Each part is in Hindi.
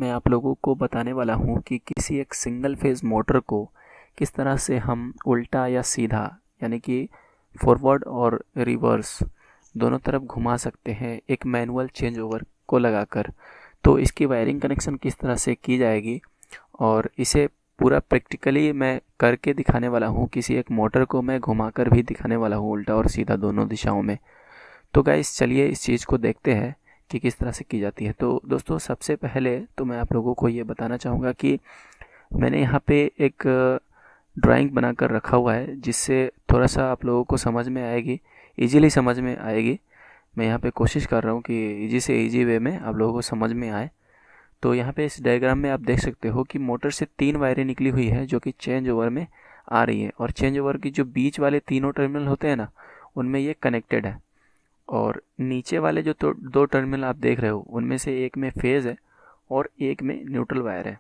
मैं आप लोगों को बताने वाला हूँ कि किसी एक सिंगल फेज़ मोटर को किस तरह से हम उल्टा या सीधा यानी कि फॉरवर्ड और रिवर्स दोनों तरफ घुमा सकते हैं एक मैनुअल चेंज ओवर को लगाकर। तो इसकी वायरिंग कनेक्शन किस तरह से की जाएगी और इसे पूरा प्रैक्टिकली मैं करके दिखाने वाला हूँ। किसी एक मोटर को मैं घुमाकर भी दिखाने वाला हूँ, उल्टा और सीधा दोनों दिशाओं में। तो गाइस चलिए इस चीज़ को देखते हैं कि किस तरह से की जाती है। तो दोस्तों सबसे पहले तो मैं आप लोगों को ये बताना चाहूँगा कि मैंने यहाँ पे एक ड्राइंग बनाकर रखा हुआ है जिससे थोड़ा सा आप लोगों को समझ में आएगी, इजीली समझ में आएगी। मैं यहाँ पे कोशिश कर रहा हूँ कि इजी से इजी वे में आप लोगों को समझ में आए। तो यहाँ पे इस डायग्राम में आप देख सकते हो कि मोटर से 3 वायरें निकली हुई है जो कि चेंज ओवर में आ रही है, और चेंज ओवर की जो बीच वाले तीनों टर्मिनल होते हैं ना, उनमें ये कनेक्टेड है। और नीचे वाले जो दो टर्मिनल आप देख रहे हो उनमें से एक में फेज़ है और एक में न्यूट्रल वायर है।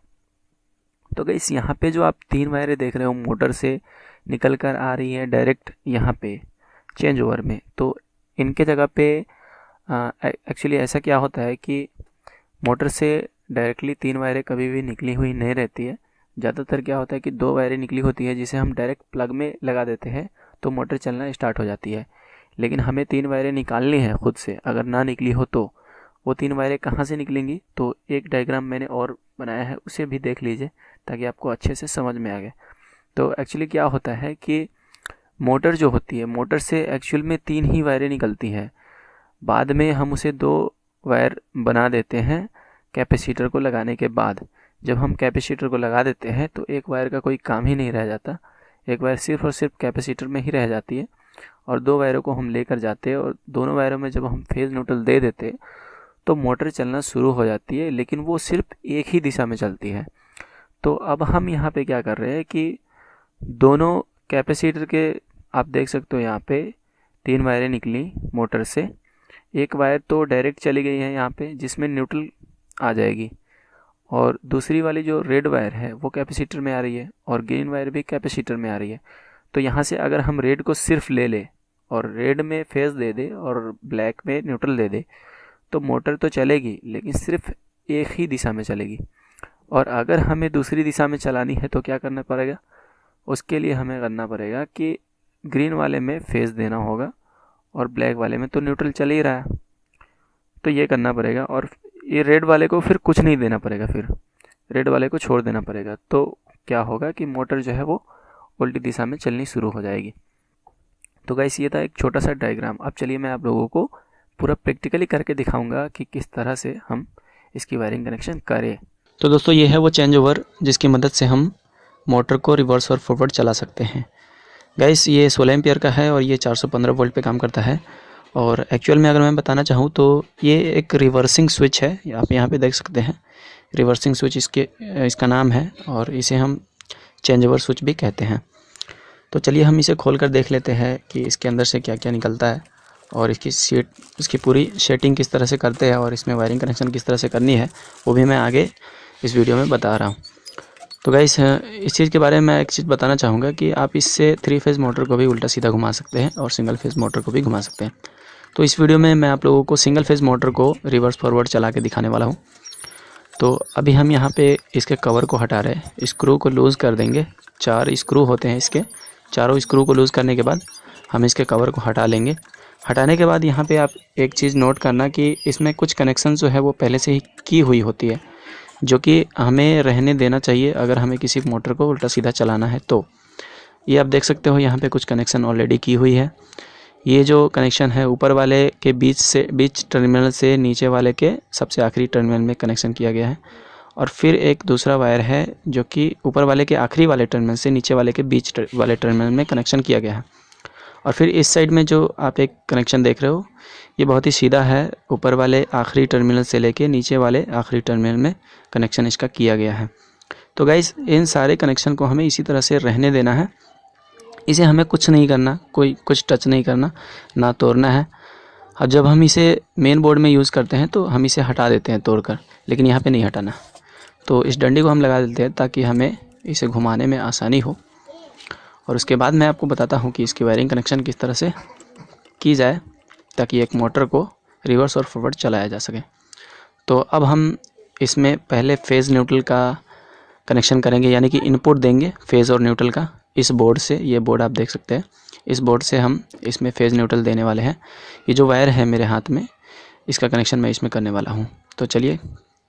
तो गाइस यहाँ पे जो आप 3 वायरें देख रहे हो मोटर से निकल कर आ रही है डायरेक्ट यहाँ पे चेंज ओवर में। तो इनके जगह पे एक्चुअली ऐसा क्या होता है कि मोटर से डायरेक्टली 3 वायरें कभी भी निकली हुई नहीं रहती है। ज़्यादातर क्या होता है कि 2 वायरें निकली होती है जिसे हम डायरेक्ट प्लग में लगा देते हैं तो मोटर चलना स्टार्ट हो जाती है। लेकिन हमें 3 वायरें निकालनी है खुद से, अगर ना निकली हो तो वो 3 वायरें कहाँ से निकलेंगी। तो एक डायग्राम मैंने और बनाया है, उसे भी देख लीजिए ताकि आपको अच्छे से समझ में आ गए। तो एक्चुअली क्या होता है कि मोटर जो होती है, मोटर से एक्चुअल में 3 ही वायरें निकलती हैं। बाद में हम उसे 2 वायर बना देते हैं कैपेसिटर को लगाने के बाद। जब हम कैपेसिटर को लगा देते हैं तो एक वायर का कोई काम ही नहीं रह जाता, एक वायर सिर्फ और सिर्फ कैपेसिटर में ही रह जाती है और 2 वायरों को हम लेकर जाते हैं और दोनों वायरों में जब हम फेज़ न्यूट्रल दे देते तो मोटर चलना शुरू हो जाती है, लेकिन वो सिर्फ एक ही दिशा में चलती है। तो अब हम यहाँ पे क्या कर रहे हैं कि दोनों कैपेसिटर के आप देख सकते हो यहाँ पे 3 वायरें निकली मोटर से। एक वायर तो डायरेक्ट चली गई है यहाँ पे जिसमें न्यूट्रल आ जाएगी, और दूसरी वाली जो रेड वायर है वो कैपेसिटर में आ रही है और ग्रीन वायर भी कैपेसिटर में आ रही है। तो यहाँ से अगर हम रेड को सिर्फ ले ले और रेड में फेज़ दे दे और ब्लैक में न्यूट्रल दे दे तो मोटर तो चलेगी लेकिन सिर्फ एक ही दिशा में चलेगी। और अगर हमें दूसरी दिशा में चलानी है तो क्या करना पड़ेगा, उसके लिए हमें करना पड़ेगा कि ग्रीन वाले में फेज़ देना होगा और ब्लैक वाले में तो न्यूट्रल चल ही रहा है, तो ये करना पड़ेगा। और ये रेड वाले को फिर कुछ नहीं देना पड़ेगा, फिर रेड वाले को छोड़ देना पड़ेगा। तो क्या होगा कि मोटर जो है वो उल्टी दिशा में चलनी शुरू हो जाएगी। तो गाइस ये था एक छोटा सा डायग्राम। अब चलिए मैं आप लोगों को पूरा प्रैक्टिकली करके दिखाऊंगा कि किस तरह से हम इसकी वायरिंग कनेक्शन करें। तो दोस्तों ये है वो चेंज ओवर जिसकी मदद से हम मोटर को रिवर्स और फॉरवर्ड चला सकते हैं। गाइस ये 16 एम्पियर का है और ये 415 वोल्ट पे काम करता है। और एक्चुअल में अगर मैं बताना चाहूँ तो ये एक रिवर्सिंग स्विच है, आप यहाँ पे देख सकते हैं रिवर्सिंग स्विच इसका नाम है, और इसे हम चेंज ओवर स्विच भी कहते हैं। तो चलिए हम इसे खोल कर देख लेते हैं कि इसके अंदर से क्या क्या निकलता है और इसकी पूरी सेटिंग किस तरह से करते हैं और इसमें वायरिंग कनेक्शन किस तरह से करनी है वो भी मैं आगे इस वीडियो में बता रहा हूँ। तो गाइस इस चीज़ के बारे में मैं एक चीज़ बताना चाहूँगा कि आप इससे 3 फेज़ मोटर को भी उल्टा सीधा घुमा सकते हैं और सिंगल फेज़ मोटर को भी घुमा सकते हैं। तो इस वीडियो में मैं आप लोगों को सिंगल फेज़ मोटर को रिवर्स फॉरवर्ड चला के दिखाने वाला हूँ। तो अभी हम यहाँ पे इसके कवर को हटा रहे हैं, स्क्रू को लूज़ कर देंगे। 4 स्क्रू होते हैं इसके, चारों स्क्रू को लूज़ करने के बाद हम इसके कवर को हटा लेंगे। हटाने के बाद यहाँ पे आप एक चीज़ नोट करना कि इसमें कुछ कनेक्शन जो है वो पहले से ही की हुई होती है, जो कि हमें रहने देना चाहिए अगर हमें किसी मोटर को उल्टा सीधा चलाना है। तो ये आप देख सकते हो यहाँ पे कुछ कनेक्शन ऑलरेडी की हुई है। ये जो कनेक्शन है ऊपर वाले के बीच टर्मिनल से नीचे वाले के सबसे आखिरी टर्मिनल में कनेक्शन किया गया है, और फिर एक दूसरा वायर है जो कि ऊपर वाले के आखिरी वाले टर्मिनल से नीचे वाले के बीच वाले टर्मिनल में कनेक्शन किया गया है। और फिर इस साइड में जो आप एक कनेक्शन देख रहे हो ये बहुत ही सीधा है, ऊपर वाले आखिरी टर्मिनल से लेके नीचे वाले आखिरी टर्मिनल में कनेक्शन इसका किया गया है। तो गाइस इन सारे कनेक्शन को हमें इसी तरह से रहने देना है, इसे हमें कुछ नहीं करना, कुछ टच नहीं करना, ना तोड़ना है। अब जब हम इसे मेन बोर्ड में यूज़ करते हैं तो हम इसे हटा देते हैं तोड़कर, लेकिन यहाँ पे नहीं हटाना। तो इस डंडी को हम लगा देते हैं ताकि हमें इसे घुमाने में आसानी हो। और उसके बाद मैं आपको बताता हूँ कि इसकी वायरिंग कनेक्शन किस तरह से की जाए ताकि एक मोटर को रिवर्स और फॉरवर्ड चलाया जा सके। तो अब हम इसमें पहले फेज़ न्यूट्रल का कनेक्शन करेंगे, यानी कि इनपुट देंगे फेज़ और न्यूट्रल का इस बोर्ड से। ये बोर्ड आप देख सकते हैं, इस बोर्ड से हम इसमें फेज़ न्यूट्रल देने वाले हैं। ये जो वायर है मेरे हाथ में, इसका कनेक्शन मैं इसमें करने वाला हूँ। तो चलिए,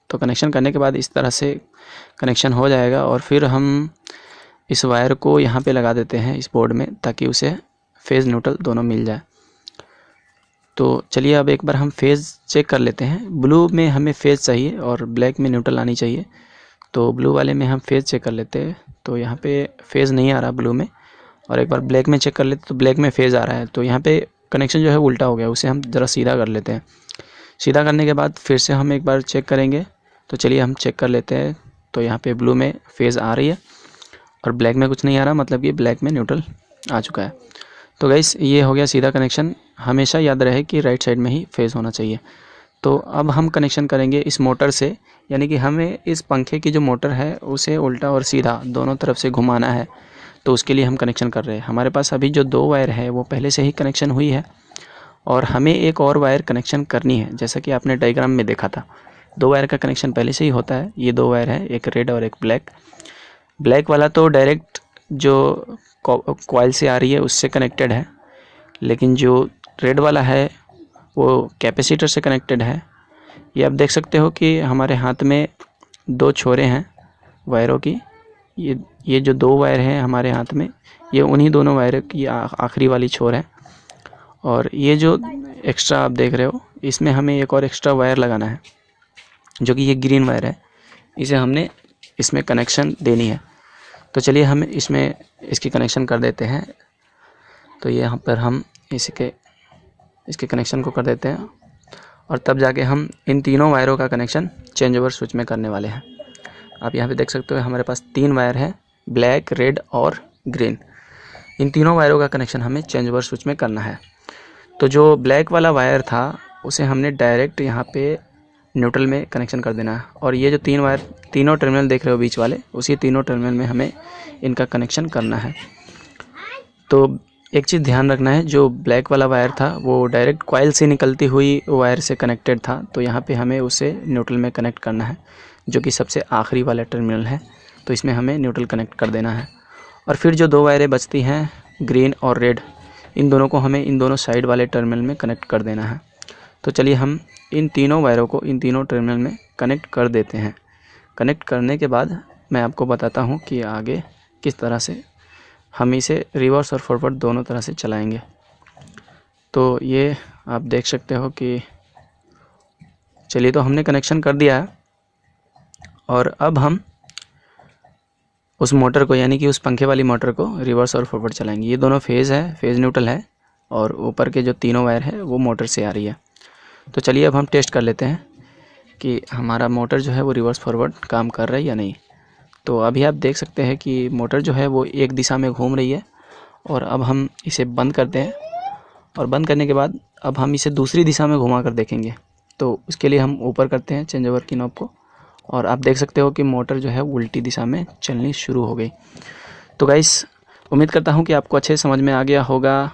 तो कनेक्शन करने के बाद इस तरह से कनेक्शन हो जाएगा और फिर हम इस वायर को यहाँ पे लगा देते हैं इस बोर्ड में, ताकि उसे फेज़ न्यूट्रल दोनों मिल जाए। तो चलिए अब एक बार हम फेज़ चेक कर लेते हैं। ब्लू में हमें फेज़ चाहिए और ब्लैक में न्यूट्रल आनी चाहिए। तो ब्लू वाले में हम फेज़ चेक कर लेते हैं। तो यहाँ पे फेज़ नहीं आ रहा ब्लू में, और एक बार ब्लैक में चेक कर लेते तो ब्लैक में फेज़ आ रहा है। तो यहाँ पे कनेक्शन जो है उल्टा हो गया, उसे हम ज़रा सीधा कर लेते हैं। सीधा करने के बाद फिर से हम एक बार चेक करेंगे। तो चलिए हम चेक कर लेते हैं। तो यहाँ पे ब्लू में फेज़ आ रही है और ब्लैक में कुछ नहीं आ रहा, मतलब कि ब्लैक में न्यूट्रल आ चुका है। तो गाइस, ये हो गया सीधा कनेक्शन। हमेशा याद रहे कि राइट साइड में ही फेज़ होना चाहिए। तो अब हम कनेक्शन करेंगे इस मोटर से, यानी कि हमें इस पंखे की जो मोटर है उसे उल्टा और सीधा दोनों तरफ से घुमाना है। तो उसके लिए हम कनेक्शन कर रहे हैं। हमारे पास अभी जो 2 वायर है वो पहले से ही कनेक्शन हुई है, और हमें एक और वायर कनेक्शन करनी है। जैसा कि आपने डायग्राम में देखा था, 2 वायर का कनेक्शन पहले से ही होता है। ये 2 वायर है, एक रेड और एक ब्लैक। ब्लैक वाला तो डायरेक्ट जो कॉइल से आ रही है उससे कनेक्टेड है, लेकिन जो रेड वाला है वो कैपेसिटर से कनेक्टेड है। ये आप देख सकते हो कि हमारे हाथ में 2 छोरे हैं वायरों की। ये जो 2 वायर हैं हमारे हाथ में, ये उन्हीं दोनों वायर की आखिरी वाली छोर है। और ये जो एक्स्ट्रा आप देख रहे हो, इसमें हमें एक और एक्स्ट्रा वायर लगाना है, जो कि ये ग्रीन वायर है। इसे हमने इसमें कनेक्शन देनी है। तो चलिए हम इसमें इसकी कनेक्शन कर देते हैं। तो यहाँ पर हम इसके कनेक्शन को कर देते हैं, और तब जाके हम इन तीनों वायरों का कनेक्शन चेंज ओवर स्विच में करने वाले हैं। आप यहाँ पे देख सकते हो हमारे पास 3 वायर है, ब्लैक, रेड और ग्रीन। इन तीनों वायरों का कनेक्शन हमें चेंज ओवर स्विच में करना है। तो जो ब्लैक वाला वायर था उसे हमने डायरेक्ट यहाँ पे न्यूट्रल में कनेक्शन कर देना है, और ये जो 3 वायर, तीनों टर्मिनल देख रहे हो बीच वाले, उसी तीनों टर्मिनल में हमें इनका कनेक्शन करना है। तो एक चीज़ ध्यान रखना है, जो ब्लैक वाला वायर था वो डायरेक्ट कॉइल से निकलती हुई वायर से कनेक्टेड था। तो यहाँ पे हमें उसे न्यूट्रल में कनेक्ट करना है, जो कि सबसे आखिरी वाला टर्मिनल है। तो इसमें हमें न्यूट्रल कनेक्ट कर देना है। और फिर जो 2 वायरें बचती हैं, ग्रीन और रेड, इन दोनों को हमें इन दोनों साइड वाले टर्मिनल में कनेक्ट कर देना है। तो चलिए हम इन तीनों वायरों को इन तीनों टर्मिनल में कनेक्ट कर देते हैं। कनेक्ट करने के बाद मैं आपको बताता हूँ कि आगे किस तरह से हम इसे रिवर्स और फॉरवर्ड दोनों तरह से चलाएंगे। तो ये आप देख सकते हो कि चलिए, तो हमने कनेक्शन कर दिया है, और अब हम उस मोटर को, यानी कि उस पंखे वाली मोटर को रिवर्स और फॉरवर्ड चलाएंगे। ये दोनों फेज़ है, फेज़ न्यूट्रल है, और ऊपर के जो तीनों वायर है वो मोटर से आ रही है। तो चलिए अब हम टेस्ट कर लेते हैं कि हमारा मोटर जो है वो रिवर्स फॉरवर्ड काम कर रहा है या नहीं। तो अभी आप देख सकते हैं कि मोटर जो है वो एक दिशा में घूम रही है, और अब हम इसे बंद करते हैं, और बंद करने के बाद अब हम इसे दूसरी दिशा में घुमा कर देखेंगे। तो उसके लिए हम ऊपर करते हैं चेंज ओवर की नॉब को, और आप देख सकते हो कि मोटर जो है उल्टी दिशा में चलनी शुरू हो गई। तो गाइस, उम्मीद करता हूँ कि आपको अच्छे समझ में आ गया होगा।